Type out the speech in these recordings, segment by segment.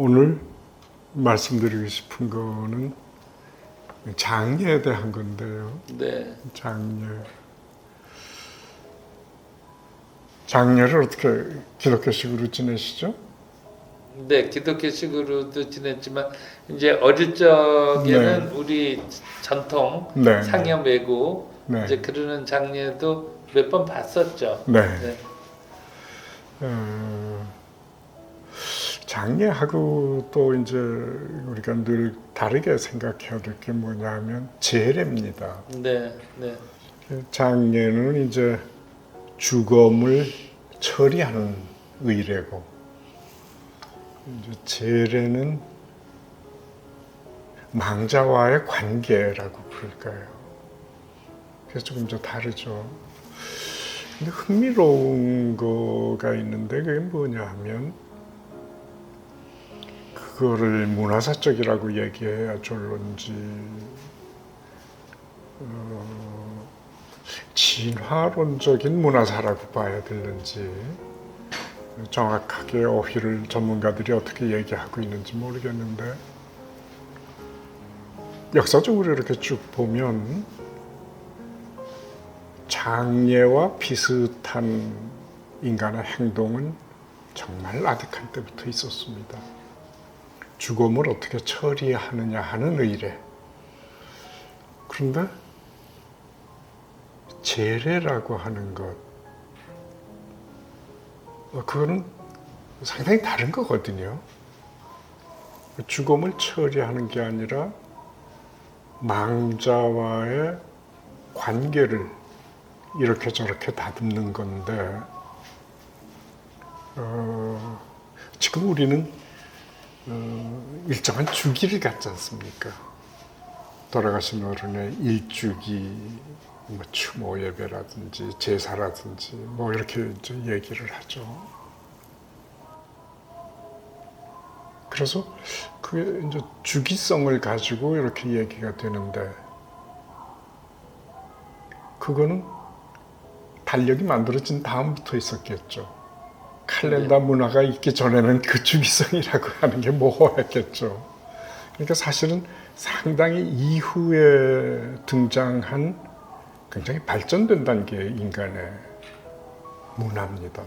오늘 말씀드리고 싶은 거는 장례에 대한 건데요. 네. 장례를 어떻게 기독교식으로 지내시죠? 네, 기독교식으로도 지냈지만 이제 어릴 적에는 네. 우리 전통 네. 상여 메고 네. 이제 그러는 장례도 몇 번 봤었죠. 네. 네. 장례하고 또 이제 우리가 늘 다르게 생각해야 될 게 뭐냐면 제례입니다. 네. 네. 장례는 이제 죽음을 처리하는 의례고, 이제 제례는 망자와의 관계라고 부를까요? 그래서 조금 더 다르죠. 근데 흥미로운 거가 있는데 그게 뭐냐 하면 그거를 문화사적이라고 얘기해야 좋을런지 진화론적인 문화사라고 봐야 되는지 정확하게 어휘를 전문가들이 어떻게 얘기하고 있는지 모르겠는데 역사적으로 이렇게 쭉 보면 장례와 비슷한 인간의 행동은 정말 아득한 때부터 있었습니다. 죽음을 어떻게 처리하느냐 하는 의례. 그런데 제례라고 하는 것, 그거는 상당히 다른 거거든요. 죽음을 처리하는 게 아니라 망자와의 관계를 이렇게 저렇게 다듬는 건데, 지금 우리는 일정한 주기를 갖지 않습니까? 돌아가신 어른의 일주기, 뭐 추모 예배라든지 제사라든지 뭐 이렇게 이제 얘기를 하죠. 그래서 그게 이제 주기성을 가지고 이렇게 얘기가 되는데, 그거는 달력이 만들어진 다음부터 있었겠죠. 칼렌더 문화가 있기 전에는 그 주기성이라고 하는 게 모호했겠죠. 그러니까 사실은 상당히 이후에 등장한 굉장히 발전된 단계의 인간의 문화입니다.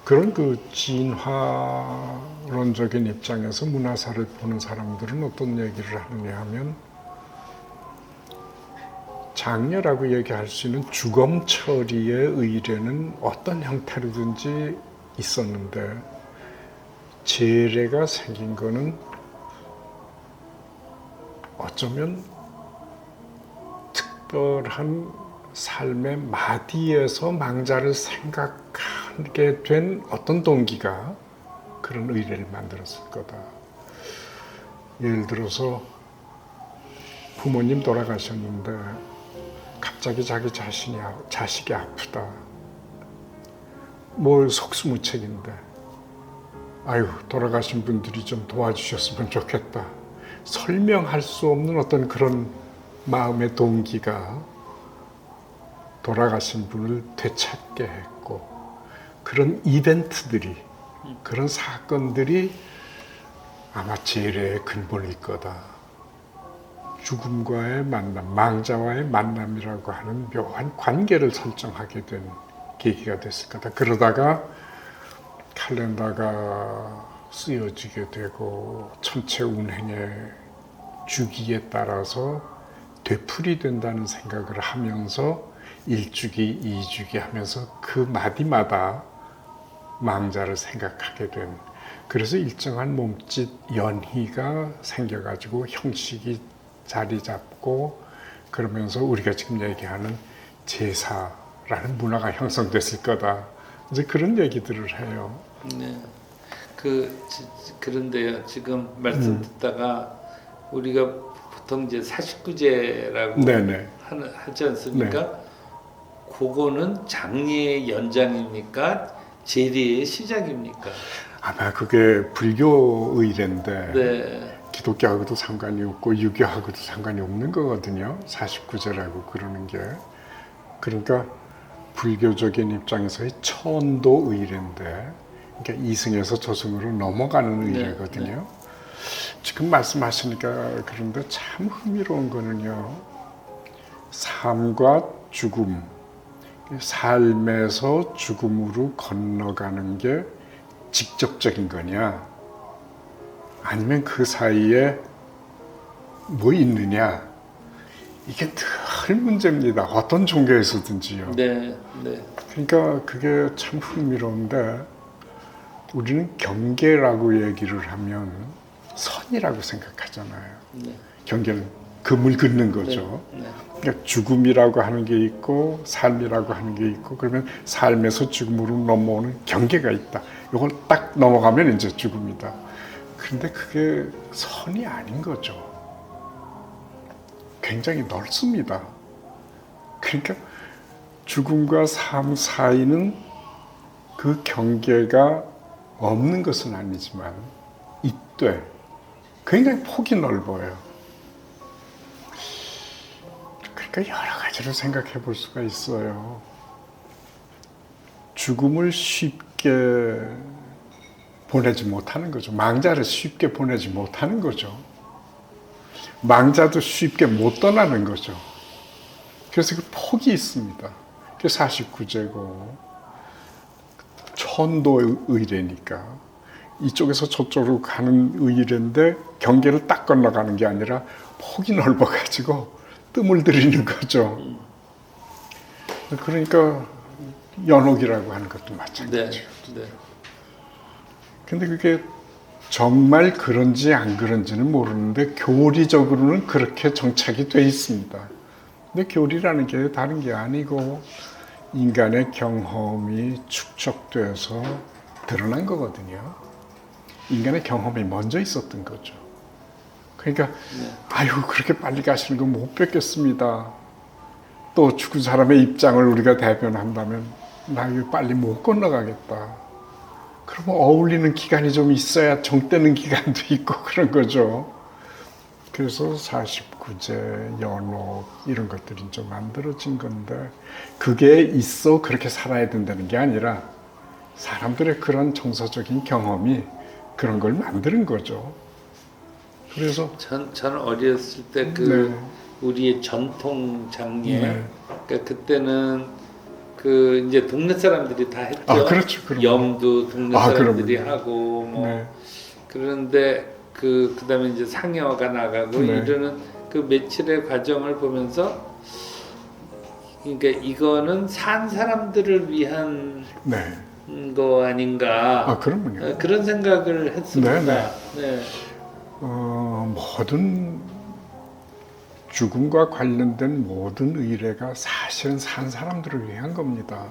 그런 그 진화론적인 입장에서 문화사를 보는 사람들은 어떤 얘기를 하느냐 하면 장례라고 얘기할 수 있는 죽음 처리의 의례는 어떤 형태로든지 있었는데 제례가 생긴 거는 어쩌면 특별한 삶의 마디에서 망자를 생각하게 된 어떤 동기가 그런 의례를 만들었을 거다. 예를 들어서 부모님 돌아가셨는데 갑자기 자기 자식이 아프다. 뭘 속수무책인데 아유 돌아가신 분들이 좀 도와주셨으면 좋겠다. 설명할 수 없는 어떤 그런 마음의 동기가 돌아가신 분을 되찾게 했고, 그런 이벤트들이, 그런 사건들이 아마 제례의 근본일 거다. 죽음과의 만남, 망자와의 만남이라고 하는 묘한 관계를 설정하게 된 계기가 됐을 거다. 그러다가 칼렌더가 쓰여지게 되고 천체 운행의 주기에 따라서 되풀이 된다는 생각을 하면서 1주기, 2주기 하면서 그 마디마다 망자를 생각하게 된, 그래서 일정한 몸짓 연희가 생겨가지고 형식이 자리 잡고 그러면서 우리가 지금 얘기하는 제사라는 문화가 형성됐을 거다. 이제 그런 얘기들을 해요. 네. 그런데요. 지금 말씀 듣다가 우리가 보통 이제 49제라고 네네. 하지 않습니까? 네. 그거는 장례의 연장입니까? 제례의 시작입니까? 아마 그게 불교 의례인데 네. 기독교하고도 상관이 없고 유교하고도 상관이 없는 거거든요. 49제라고 그러는 게. 그러니까 불교적인 입장에서의 천도 의례인데, 그러니까 이승에서 저승으로 넘어가는 네, 의례거든요. 지금 말씀하시니까 그런데 참 흥미로운 거는요, 삶과 죽음, 삶에서 죽음으로 건너가는 게 직접적인 거냐, 아니면 그 사이에 뭐 있느냐, 이게 늘 문제입니다. 어떤 종교에서든지요. 네, 네, 그러니까 그게 참 흥미로운데, 우리는 경계라고 얘기를 하면 선이라고 생각하잖아요. 네, 경계는 금을 긋는 거죠. 네, 그러니까 죽음이라고 하는 게 있고 삶이라고 하는 게 있고, 그러면 삶에서 죽음으로 넘어오는 경계가 있다. 이걸 딱 넘어가면 이제 죽음이다. 그런데 그게 선이 아닌 거죠. 굉장히 넓습니다. 그러니까 죽음과 삶 사이는 그 경계가 없는 것은 아니지만 있되 굉장히 폭이 넓어요. 그러니까 여러 가지를 생각해 볼 수가 있어요. 죽음을 쉽게 보내지 못하는 거죠. 망자를 쉽게 보내지 못하는 거죠. 망자도 쉽게 못 떠나는 거죠. 그래서 그 폭이 있습니다. 그게 49제고 천도 의례니까 이쪽에서 저쪽으로 가는 의례인데 경계를 딱 건너가는 게 아니라 폭이 넓어가지고 뜸을 들이는 거죠. 그러니까 연옥이라고 하는 것도 마찬가지예요. 네. 근데 그게 정말 그런지 안 그런지는 모르는데 교리적으로는 그렇게 정착이 돼 있습니다. 근데 교리라는 게 다른 게 아니고 인간의 경험이 축적돼서 드러난 거거든요. 인간의 경험이 먼저 있었던 거죠. 그러니까 아유 그렇게 빨리 가시는 거 못 뵙겠습니다. 또 죽은 사람의 입장을 우리가 대변한다면 나 이거 빨리 못 건너가겠다. 그러면 어울리는 기간이 좀 있어야 정떼는 기간도 있고 그런 거죠. 그래서 49제, 연옥 이런 것들이 좀 만들어진 건데 그게 있어 그렇게 살아야 된다는 게 아니라 사람들의 그런 정서적인 경험이 그런 걸 만드는 거죠. 그래서 저는 어렸을 때 네. 우리의 전통 장례, 네. 그러니까 그때는 그 이제 동네 사람들이 다 했죠. 아, 그렇죠. 그럼요. 염도 동네 사람들이 그럼요. 하고 뭐 네. 그런데 그다음에 이제 상여가 나가고 네. 이러는 그 며칠의 과정을 보면서 그러니까 이거는 산 사람들을 위한 네. 거 아닌가. 그럼요. 그런 생각을 했습니다. 네. 모든 죽음과 관련된 모든 의례가 사실은 산 사람들을 위한 겁니다.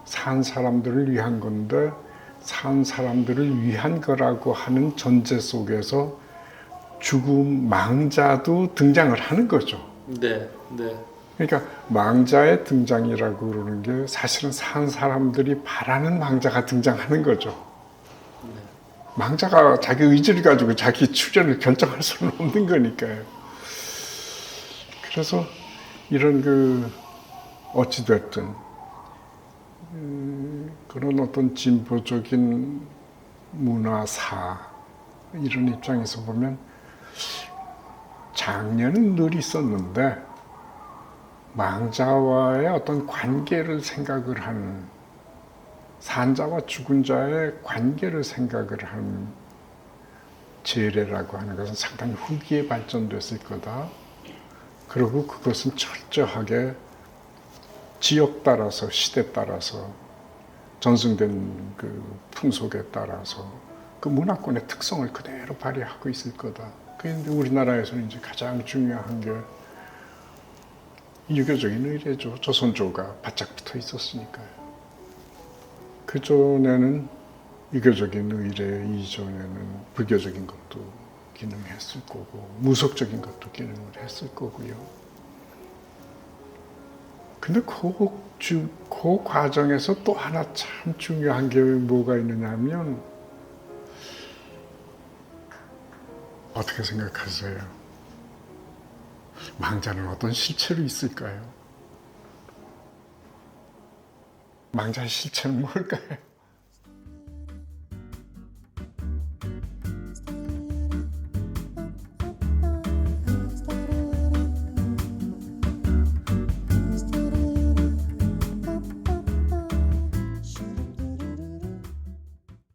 산 사람들을 위한 건데 산 사람들을 위한 거라고 하는 전제 속에서 죽음 망자도 등장을 하는 거죠. 네. 네. 그러니까 망자의 등장이라고 그러는 게 사실은 산 사람들이 바라는 망자가 등장하는 거죠. 망자가 자기 의지를 가지고 자기 출현을 결정할 수는 없는 거니까요. 그래서 이런 어찌됐든 그런 어떤 진보적인 문화사 이런 입장에서 보면 장례는 늘 있었는데 망자와의 어떤 관계를 생각을 하는 산자와 죽은 자의 관계를 생각을 하는 제례라고 하는 것은 상당히 후기에 발전됐을 거다. 그리고 그것은 철저하게 지역 따라서 시대 따라서 전승된 그 풍속에 따라서 그 문화권의 특성을 그대로 발휘하고 있을 거다. 그런데 우리나라에서는 이제 가장 중요한 게 유교적인 의례죠. 조선조가 바짝 붙어 있었으니까요. 그 전에는 유교적인 의례 이전에는 불교적인 것도 기능했을 거고 무속적인 것도 기능을 했을 거고요. 근데 그 과정에서 또 하나 참 중요한 게 뭐가 있느냐 하면 어떻게 생각하세요? 망자는 어떤 실체로 있을까요? 망자의 실체는 뭘까요?